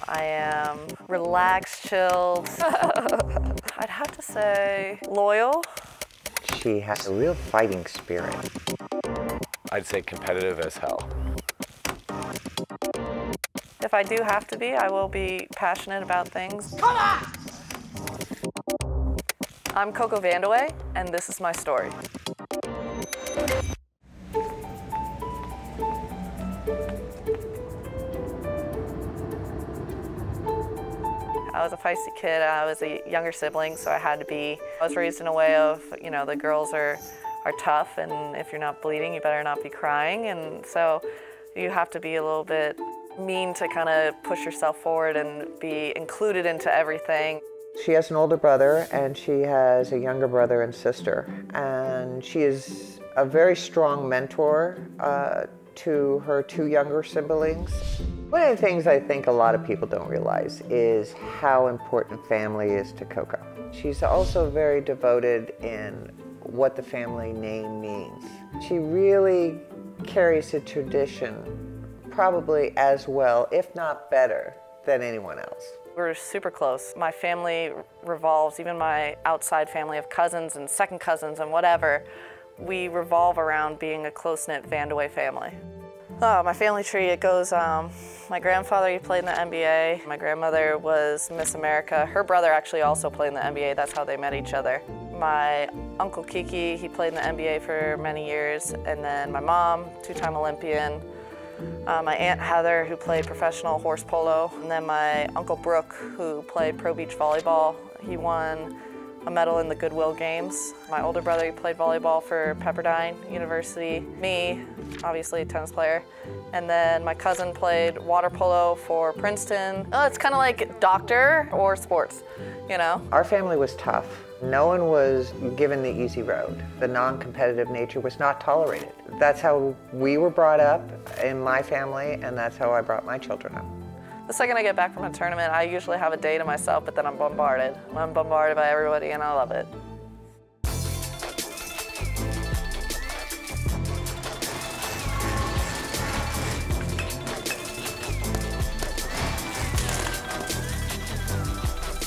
I am relaxed, chilled. I'd have to say loyal. She has a real fighting spirit. I'd say competitive as hell. If I do have to be, I will be passionate about things. Come on! I'm CoCo Vandeweghe, and this is my story. I was a feisty kid. I was a younger sibling, so I had to be. I was raised in a way of, you know, the girls are tough, and if you're not bleeding, you better not be crying. And so you have to be a little bit mean to kind of push yourself forward and be included into everything. She has an older brother, and she has a younger brother and sister. And she is a very strong mentor to her two younger siblings. One of the things I think a lot of people don't realize is how important family is to CoCo. She's also very devoted in what the family name means. She really carries a tradition probably as well, if not better, than anyone else. We're super close. My family revolves, even my outside family of cousins and second cousins and whatever, we revolve around being a close-knit Vandeweghe family. Oh, my family tree, it goes, my grandfather, he played in the NBA. My grandmother was Miss America. Her brother actually also played in the NBA. That's how they met each other. My uncle Kiki, he played in the NBA for many years. And then my mom, two-time Olympian. My Aunt Heather, who played professional horse polo. And then my Uncle Brooke, who played pro beach volleyball. He won a medal in the Goodwill Games. My older brother, he played volleyball for Pepperdine University. Me, obviously a tennis player. And then my cousin played water polo for Princeton. Oh, it's kind of like doctor or sports, you know? Our family was tough. No one was given the easy road. The non-competitive nature was not tolerated. That's how we were brought up in my family, and that's how I brought my children up. The second I get back from a tournament, I usually have a day to myself, but then I'm bombarded. I'm bombarded by everybody, and I love it.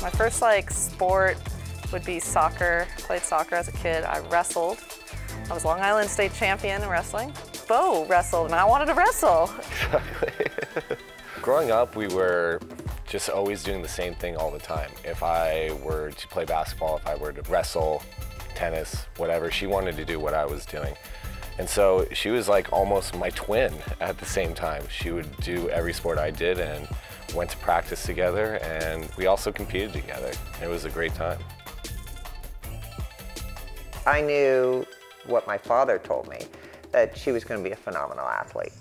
My first sport would be soccer. I played soccer as a kid. I wrestled. I was Long Island state champion in wrestling. Bo wrestled, and I wanted to wrestle. Exactly. Growing up, we were just always doing the same thing all the time. If I were to play basketball, if I were to wrestle, tennis, whatever, she wanted to do what I was doing. And so she was like almost my twin at the same time. She would do every sport I did and went to practice together, and we also competed together. It was a great time. I knew what my father told me, that she was going to be a phenomenal athlete.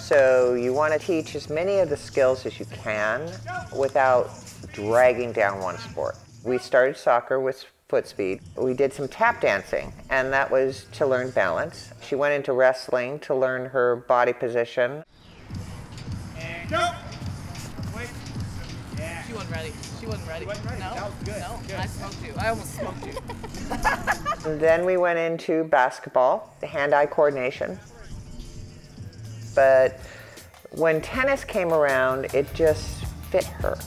So you want to teach as many of the skills as you can without dragging down one sport. We started soccer with foot speed. We did some tap dancing, and that was to learn balance. She went into wrestling to learn her body position. And go! Wait. Yeah. She wasn't ready. She wasn't ready. She wasn't ready. No, That was good. no, Good. I smoked you. I almost smoked you. And then we went into basketball, the hand-eye coordination. But when tennis came around, it just fit her.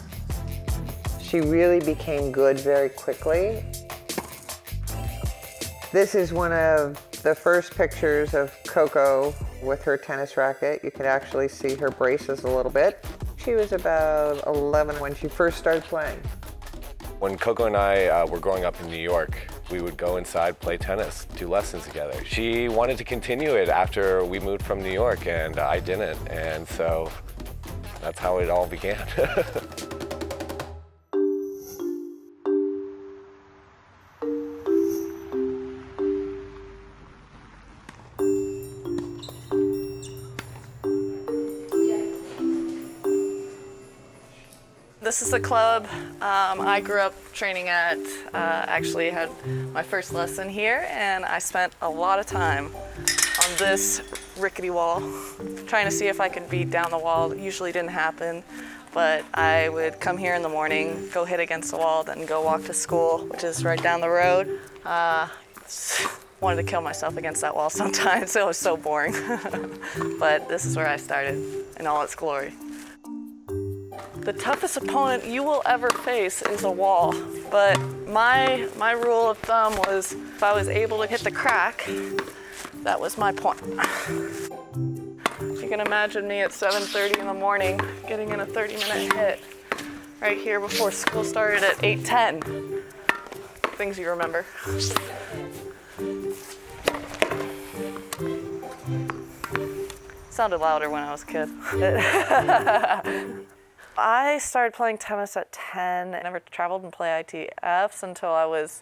She really became good very quickly. This is one of the first pictures of CoCo with her tennis racket. You can actually see her braces a little bit. She was about 11 when she first started playing. When CoCo and I were growing up in New York, we would go inside, play tennis, do lessons together. She wanted to continue it after we moved from New York, and I didn't, and so that's how it all began. This is the club I grew up training at. Actually had my first lesson here, and I spent a lot of time on this rickety wall trying to see if I could beat down the wall. It usually didn't happen, but I would come here in the morning, go hit against the wall, then go walk to school, which is right down the road. Wanted to kill myself against that wall sometimes. It was so boring. But this is where I started in all its glory. The toughest opponent you will ever face is a wall. But my rule of thumb was if I was able to hit the crack, that was my point. You can imagine me at 7:30 in the morning getting in a 30-minute hit right here before school started at 8:10. Things you remember. Sounded louder when I was a kid. I started playing tennis at 10. I never traveled and played ITFs until I was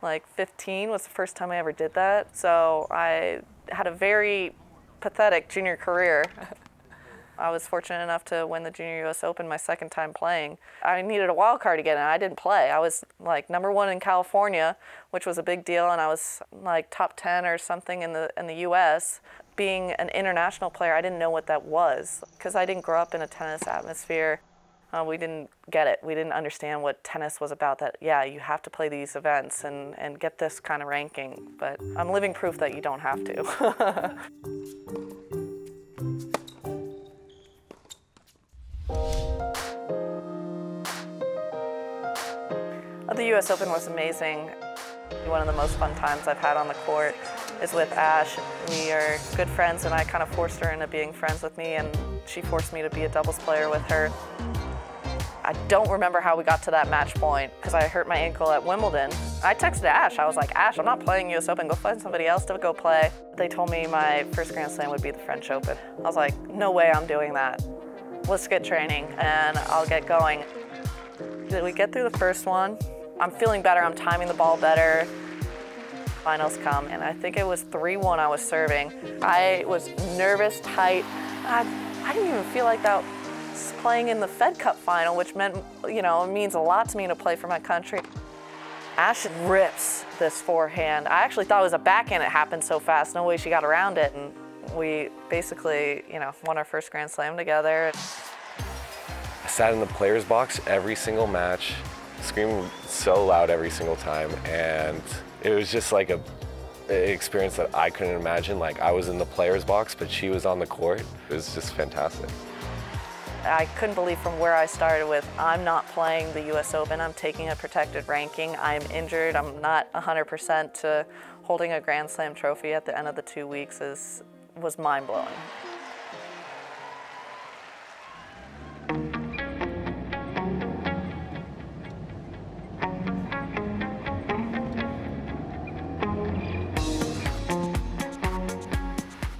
like 15 was the first time I ever did that. So I had a very pathetic junior career. I was fortunate enough to win the Junior US Open my second time playing. I needed a wild card to get in. I didn't play. I was like #1 in California, which was a big deal, and I was like top 10 or something in the US. Being an international player, I didn't know what that was because I didn't grow up in a tennis atmosphere. We didn't get it. We didn't understand what tennis was about, that, yeah, you have to play these events and get this kind of ranking. But I'm living proof that you don't have to. The US Open was amazing. One of the most fun times I've had on the court is with Ash. We are good friends, and I kind of forced her into being friends with me, and she forced me to be a doubles player with her. I don't remember how we got to that match point because I hurt my ankle at Wimbledon. I texted Ash. I was like, Ash, I'm not playing US Open. Go find somebody else to go play. They told me my first Grand Slam would be the French Open. I was like, no way I'm doing that. Let's get training and I'll get going. Did we get through the first one? I'm feeling better. I'm timing the ball better. Finals come, and I think it was 3-1 I was serving. I was nervous, tight. I didn't even feel like that was playing in the Fed Cup final, which meant, you know, it means a lot to me to play for my country. Ash rips this forehand. I actually thought it was a backhand. It happened so fast. No way she got around it, and we basically, you know, won our first Grand Slam together. I sat in the players box every single match, screaming so loud every single time, and it was just like an experience that I couldn't imagine. Like, I was in the players box, but she was on the court. It was just fantastic. I couldn't believe from where I started with, I'm not playing the US Open, I'm taking a protected ranking, I'm injured, I'm not 100% to holding a Grand Slam trophy at the end of the 2 weeks was mind-blowing.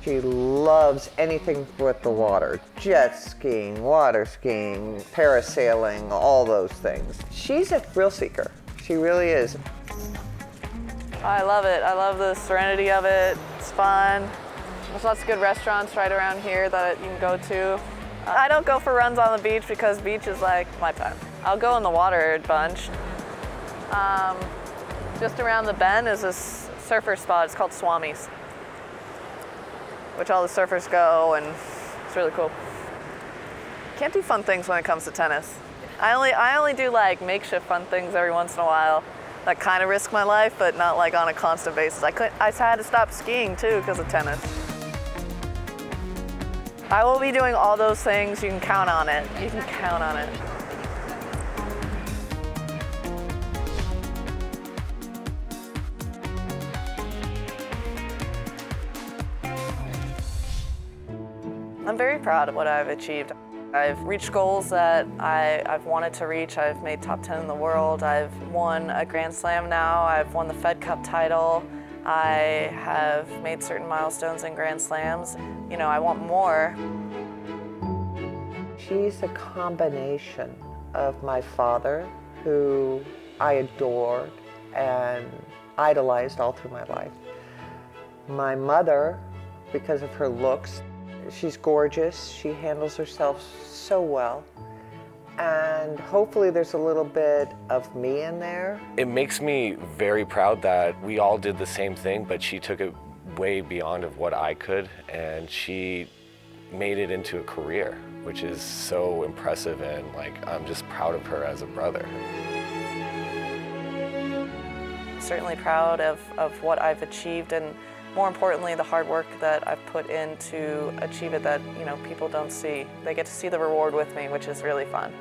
She loves anything with the water. Jet skiing, water skiing, parasailing, all those things. She's a thrill seeker. She really is. I love it. I love the serenity of it. It's fun. There's lots of good restaurants right around here that you can go to. I don't go for runs on the beach because beach is like my time. I'll go in the water a bunch. Just around the bend is this surfer spot. It's called Swami's, which all the surfers go, and it's really cool. Can't do fun things when it comes to tennis. I only do like makeshift fun things every once in a while that kind of risk my life, but not like on a constant basis. I had to stop skiing too because of tennis. I will be doing all those things. You can count on it. You can count on it. I'm very proud of what I've achieved. I've reached goals that I've wanted to reach. I've made top 10 in the world. I've won a Grand Slam now. I've won the Fed Cup title. I have made certain milestones in Grand Slams. You know, I want more. She's a combination of my father, who I adored and idolized all through my life. My mother, because of her looks. She's gorgeous. She handles herself so well. And hopefully there's a little bit of me in there. It makes me very proud that we all did the same thing, but she took it way beyond of what I could, and she made it into a career, which is so impressive, and like, I'm just proud of her as a brother. Certainly proud of what I've achieved, and more importantly, the hard work that I've put in to achieve it that, you know, people don't see. They get to see the reward with me, which is really fun.